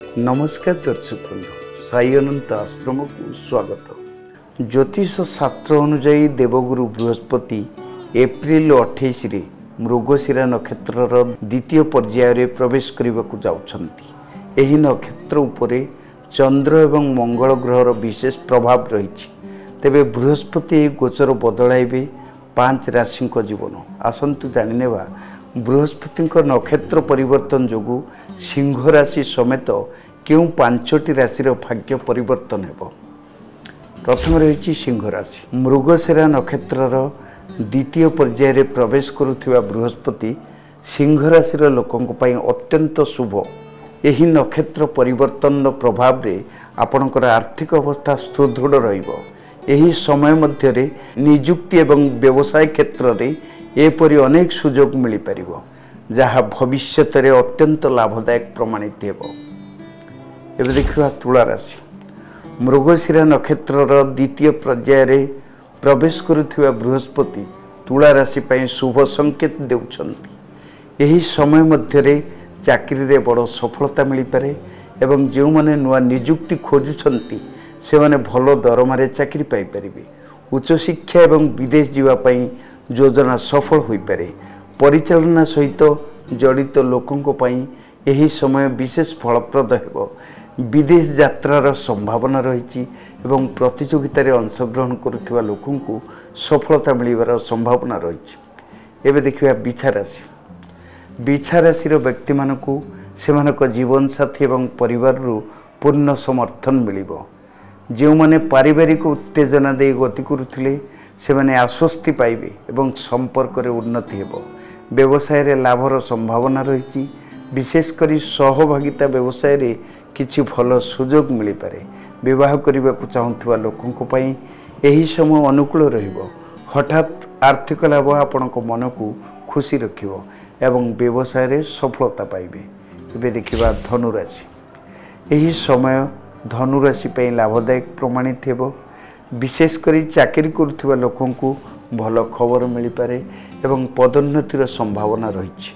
नमस्कार दर्शक बंधु, साई अनंत आश्रम को स्वागत। ज्योतिष शास्त्र अनुजाई देवगुरु बृहस्पति एप्रिल 28 रे मृगशिरा नक्षत्र द्वितीय पर्याय प्रवेश करने को जाउछंती। एही नक्षत्र उपरे चंद्र एवं मंगल ग्रहर विशेष प्रभाव रही। तेबे बृहस्पति गोचर बदलाइबे 5 राशि जीवन। आसंतु जानिनेबा बृहस्पति नक्षत्र परिवर्तन जोगु सिंह राशि समेत क्यों 5टी राशिर भाग्य परिवर्तन हेबो। प्रथम रही सिंह राशि। मृगशिरा नक्षत्र द्वितीय पर्याय प्रवेश करुथिबा बृहस्पति सिंह राशिर लोकंक पई अत्यंत शुभ। एही नक्षत्र परिवर्तन प्रभाव रे आपणकर आर्थिक अवस्था सुदृढ़ रहिबो। एही समय मध्य नियुक्ति एवं व्यवसाय क्षेत्र रे एपरि अनेक सुजोग मिल पारिबो, जहाँ भविष्य में अत्यंत लाभदायक प्रमाणित हेबो। एबे देखिबा तुला राशि। मृगशिरा नक्षत्र द्वितीय पर्याय प्रवेश करुथिबा बृहस्पति तुला राशि पई शुभ संकेत देउछंती। एही समय मध्य चाकरी रे बड़ सफलता मिल पारे एवं जो माने नुआ नियुक्ति खोजुछंती से माने भलो दरमारे चाकरी पाई परिबे। उच्च शिक्षा एवं विदेश जीवा पई योजना सफल होई पारे। परिचालना सहित जड़ित लोकों पई एही समय विशेष फलप्रद हेबो। विदेश यात्रार संभावना रही एवं प्रतियोगिता रे अंशग्रहण करुथिबा लोकों को सफलता मिलिबार संभावना रही। एबे देखिबा बिछा राशि। बिछा राशि व्यक्ति मानकु सेमानक जीवन साथी एवं परिवार रु पूर्ण समर्थन मिलिबो। जो माने पारिवारिक उत्तेजना दे गति करुथिले से माने आश्वस्ति पाइबे एवं संपर्क रे उन्नति हेबो। व्यवसाय रे लाभर संभावना रही। विशेषकर सहभागिता व्यवसाय रे किछि भल सुजोग मिल पारे। विवाह करने को चाहूवा लोकों पई एही समय अनुकूल रहिबो। हठात आर्थिक लाभ आपणक मन को खुशी रखिबो एवं व्यवसाय रे सफलता पाइबे। एबे देखिबा धनुराशि। एही समय धनुराशि पई लाभदायक प्रमाणित हेबो। विशेषकर चाकरी करुथिबा लोकों को भल खबर मिल पारे एवं पदोन्नतिर संभावना रही।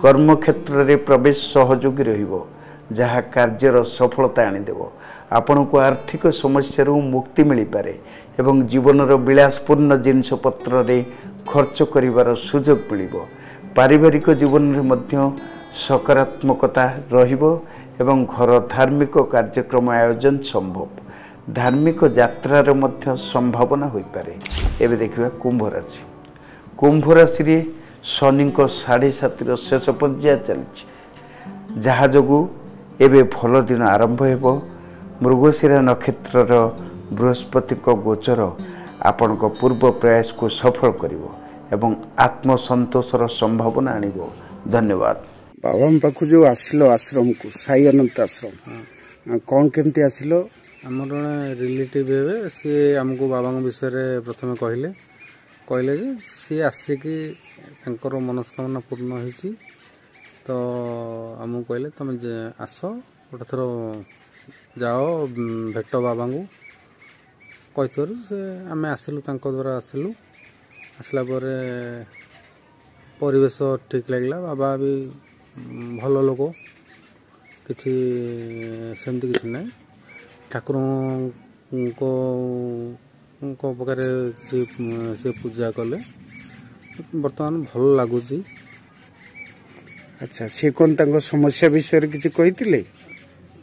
कर्म क्षेत्र रे प्रवेश सहयोगी रहिबो, जहाँ कार्यर सफलता आनीदेव। आपण को आर्थिक समस्या मुक्ति मिल पारे एवं जीवनर विलासपूर्ण जिनपत्र रे खर्च करिवार सुजोग मिलिबो। पारिवारिक जीवन रे मध्य सकारात्मकता रहिबो एवं घर धार्मिक कार्यक्रम आयोजन संभव। धार्मिक यात्रार मध्य संभावना होई पारे। एबे देखिबा कुंभ राशि। कुंभ राशि रे शनि 7.5 शेष पर्याय चलछि, जहा जोगु एबे भल दिन आरंभ हेबो। मृगशिरा नक्षत्र बृहस्पति को गोचर आपण को पूर्व प्रयास को सफल करिवो एवं आत्मसंतोषर संभावना आनिबो। धन्यवाद। बाबा पाखु जो आसिलो आश्रम को साई अनंत आश्रम कौन केमती आसिलो? आमर जड़े रिलेटिव हे सी आमको बाबा विषय प्रथम कहले जे सी आसिकी मनस्कामना पूर्ण होती। तो आमको कहले तुम आस गोटे थर जाओ भेट बाबा को कही से आम आसलु द्वारा आसलु। आसला परिवेश ठीक लगला। बाबा भी भल लोक किसी सेमती किसी ना ठाकुर को प्रकार से पूजा कले बर्तमान भल लगुच। अच्छा, से कौन तांको समस्या विषय किसी कही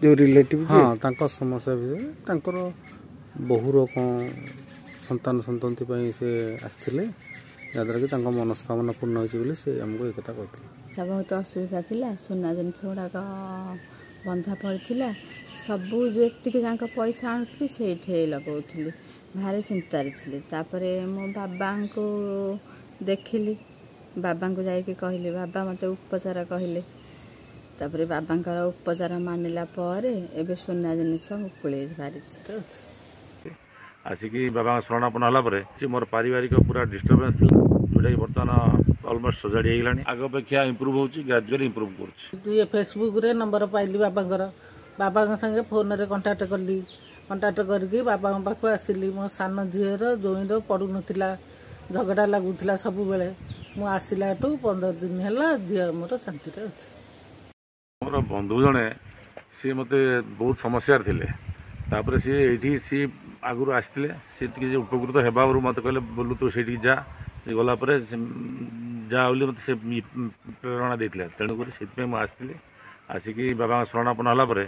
जो रिलेटिव? हाँ, तांको समस्या विषय तांकर बहुर कौन संतान संतति से आसते जहाँद्वारा कि मनस्कामना पूर्ण होती से आमको एक कथा कहते। बहुत असुविधा थिला। सुना जिनस गुड़ाक बंधा पड़ा सबू जी जहाँ पैसा आणुली से लगौली। भारी चिंतार थी। मो बाबा को देखिली। बाबा को जाकि कहली, बाबा मत उपचार कहले। तापर बाबा उपचार मानिला एबे सुना जिनस उकुले भारी आसिकी बाबा शरणापन्न होला मोर पारिवारिक पूरा डिस्टर्बेंस थी, जोटा कि बर्तमान अलमोस्ट सजाड़ी होगा। आग अपेक्षा इम्प्रूव होची, ग्रेजुअली इम्प्रूव कर फेसबुक रे नंबर पाइली बाबा संगे फोन रे कांटेक्ट कली। कांटेक्ट करके बाबा पाखु आसिली। मो सान झीर जोईर पड़ू नथिला, झगड़ा लगुला सब बेले। मु आसिलाठू 15 दिन है झील मोर शांति अच्छे। मोर बंधु जड़े सी मत बहुत समस्या थिले तापर सी ये सी आगु आसते सी उपकृत होगा मत कहले बोलू तू से जा गलापर जा बोली मत से प्रेरणा देते तेणुक से आसती आसिकी बाबा शरणापन्न होगापर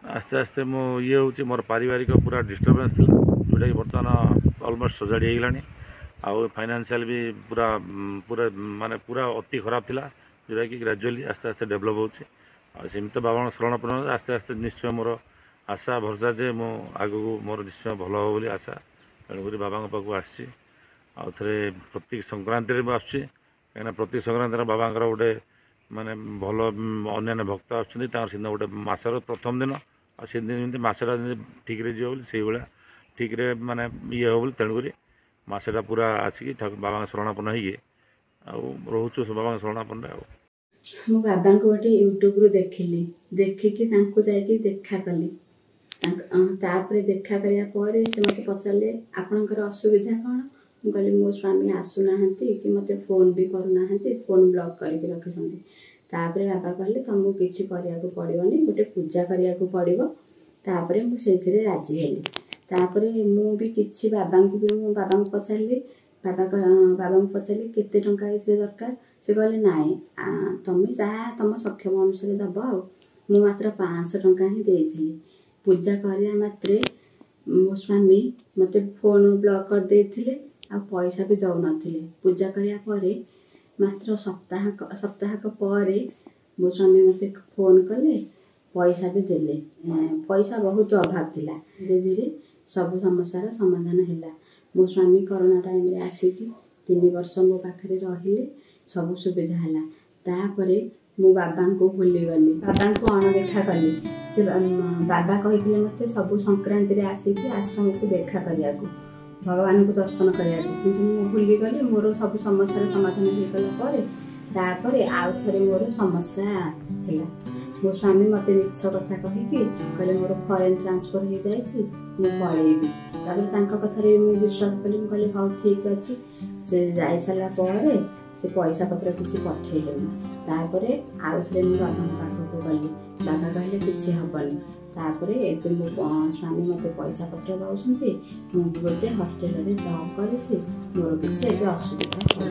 आस्ते आस्ते मो ये हूँ मोर पारिवारिक पूरा डिस्टर्बेन्स थी जोटा कि बर्तमान अलमोस्ट सजाड़ी होगलानी आउ फाइनेंशियल भी पूरा पूरा माने पूरा अति खराब थिला जोटा कि ग्रेजुअली आस्ते आस्ते डेभलप होची सेमती तो बाबा शरणापन्न आस्ते आस्ते निश्चय मोर आशा भरसा जे मो आगु मोर निश्चय भल हो बोली आशा तेणुक बाबा पाक आसी आउ थे प्रत्येक संक्रांति में आसुच्छी कहीं प्रत्येक संक्रांति बाबा गोटे माने भल अन्य भक्त आसन गोटे मसर प्रथम दिन दिन मसटा ठीक जी से भाया ठीक माने ये हो बोली तेणुक मसटा पूरा आसिक बाबा शरणापन्न हो रोचु बाबा शरणापन्न मो बाबा को गोटे यूट्यूब रु देखिली देखिकी जाइकी देखा कली तापर देखा करिया पर से मते पचारे आपणकर असुविधा कौन मु कहली मो स्वामी आसुना कि मते फोन भी करूना फोन ब्लॉक करके रखिसंती तापर बाबा कहले तुमको किछि करिया को पड़िबनी गोटे पूजा करिया को पड़िबो तापर मु सेथिरे राजी हेली तापर मु भी किछि बाबा को पचारली बाबा को पचारली केते टंका इतरे दरकार से कहले नाई तुम जहाँ तुम सक्षम अनुसार दब मु मात्र 500 टंका ही देइथिली पूजा करिया मात्रे मो स्वामी मते फोन ब्लॉक कर देथिले आ पैसा भी दौ नथिले पूजा करिया परे मात्र सप्ताह पर मो स्वामी मते फोन कले पैसा भी देले पैसा बहुत अभाव थिला धीरे धीरे सब समस्या समाधान हैला मो स्वामी कोरोना टाइम रे आसिकी 3 वर्ष मो पाखरे रहिले सब सुविधा है तापर मु बाबा को भूली गली बाबा को अणदेखा कली से बाबा कही मत सब संक्रांति रे आसिकी आश्रम को देखा करिया भगवान को दर्शन करिया कि भूली गली मोर सब समस्या समाधान हो गला तापर आउ थे मोर समस्या है मो स्वामी मत मिछ कथा कहीकि कहले मोर फॉरेन ट्रांसफर हो जाइए मु पलैबी तापर कथार मुझे विश्वास कली कहली हाँ ठीक अच्छे से जा सारा पर से पैसा पत्र किसी पठेले तापर आउ थे मु बाबा पाखक गली बाबा कहले किसी हेनी तापर एवं मो स्वामी मत पैसा पत्र दौरान मुझे गोटे हॉस्टेल जॉब करी मोर किसी असुविधा